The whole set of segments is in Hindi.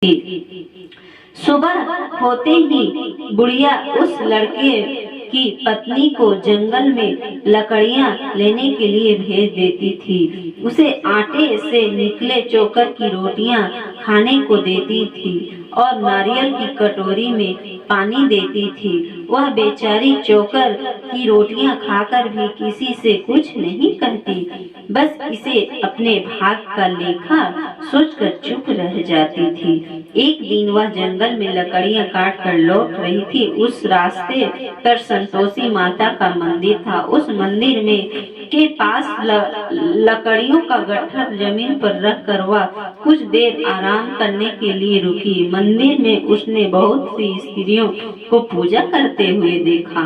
सुबह होते ही बुढ़िया उस लड़के की पत्नी को जंगल में लकड़ियां लेने के लिए भेज देती थी। उसे आटे से निकले चोकर की रोटियां खाने को देती थी और नारियल की कटोरी में पानी देती थी। वह बेचारी चोकर की रोटियां खाकर भी किसी से कुछ नहीं कहती, बस इसे अपने भाग का लेखा सोचकर चुप रह जाती थी। एक दिन वह जंगल में लकड़ियां काट कर लौट रही थी। उस रास्ते पर संतोषी माता का मंदिर था। उस मंदिर में के पास लकड़ियों का गट्ठर जमीन पर रख कर वह कुछ देर आराम करने के लिए रुकी। मंदिर में उसने बहुत सी स्त्रियों को पूजा करते हुए देखा,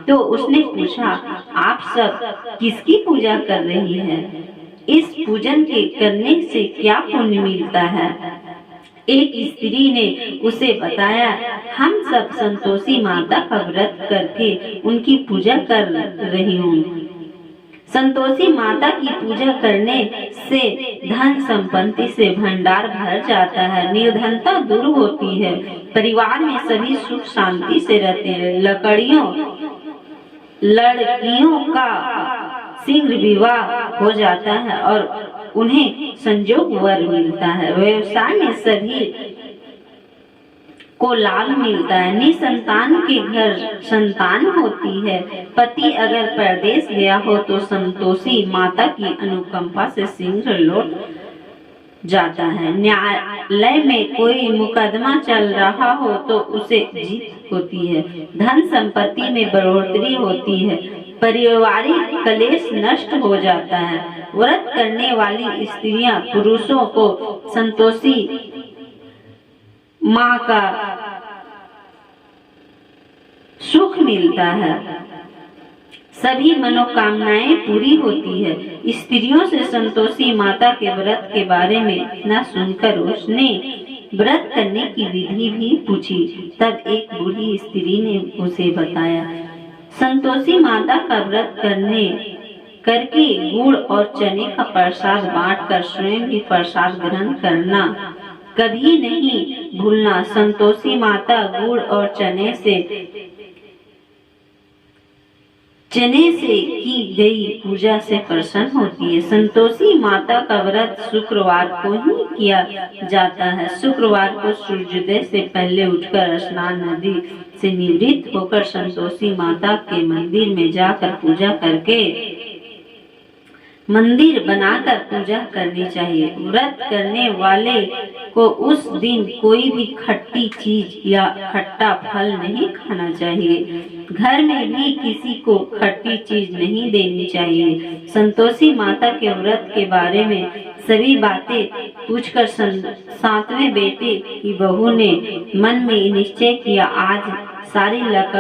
तो उसने पूछा, आप सब किसकी पूजा कर रही है? इस पूजन के करने से क्या पुण्य मिलता है? एक स्त्री ने उसे बताया, हम सब संतोषी माता का व्रत करके उनकी पूजा कर रही हूँ। संतोषी माता की पूजा करने से धन संपत्ति से भंडार भर जाता है, निर्धनता दूर होती है, परिवार में सभी सुख शांति से रहते हैं। लड़कियों का शीघ्र विवाह हो जाता है और उन्हें संजोग वर मिलता है। व्यवसाय में सभी को लाभ मिलता है। निसंतान के घर संतान होती है। पति अगर परदेश गया हो तो संतोषी माता की अनुकंपा से शीघ्र लौट जाता है। न्यायालय में कोई मुकदमा चल रहा हो तो उसे जीत होती है। धन संपत्ति में बढ़ोतरी होती है। पारिवारिक कलेश नष्ट हो जाता है। व्रत करने वाली स्त्रियां पुरुषों को संतोषी माँ का सुख मिलता है, सभी मनोकामनाएं पूरी होती है। स्त्रियों से संतोषी माता के व्रत के बारे में इतना सुनकर उसने व्रत करने की विधि भी पूछी। तब एक बूढ़ी स्त्री ने उसे बताया, संतोषी माता का व्रत करके गुड़ और चने का प्रसाद बांटकर स्वयं भी प्रसाद ग्रहण करना कभी नहीं भूलना। संतोषी माता गुड़ और चने से की गई पूजा से प्रसन्न होती है। संतोषी माता का व्रत शुक्रवार को ही किया जाता है। शुक्रवार को सूर्योदय से पहले उठकर स्नान नदी से निवृत्त होकर संतोषी माता के मंदिर में जाकर पूजा करके मंदिर बनाकर पूजा करनी चाहिए। व्रत करने वाले को उस दिन कोई भी खट्टी चीज या खट्टा फल नहीं खाना चाहिए। घर में भी किसी को खट्टी चीज नहीं देनी चाहिए। संतोषी माता के व्रत के बारे में सभी बातें पूछकर सातवें बेटे की बहू ने मन में निश्चय किया, आज सारी लकड़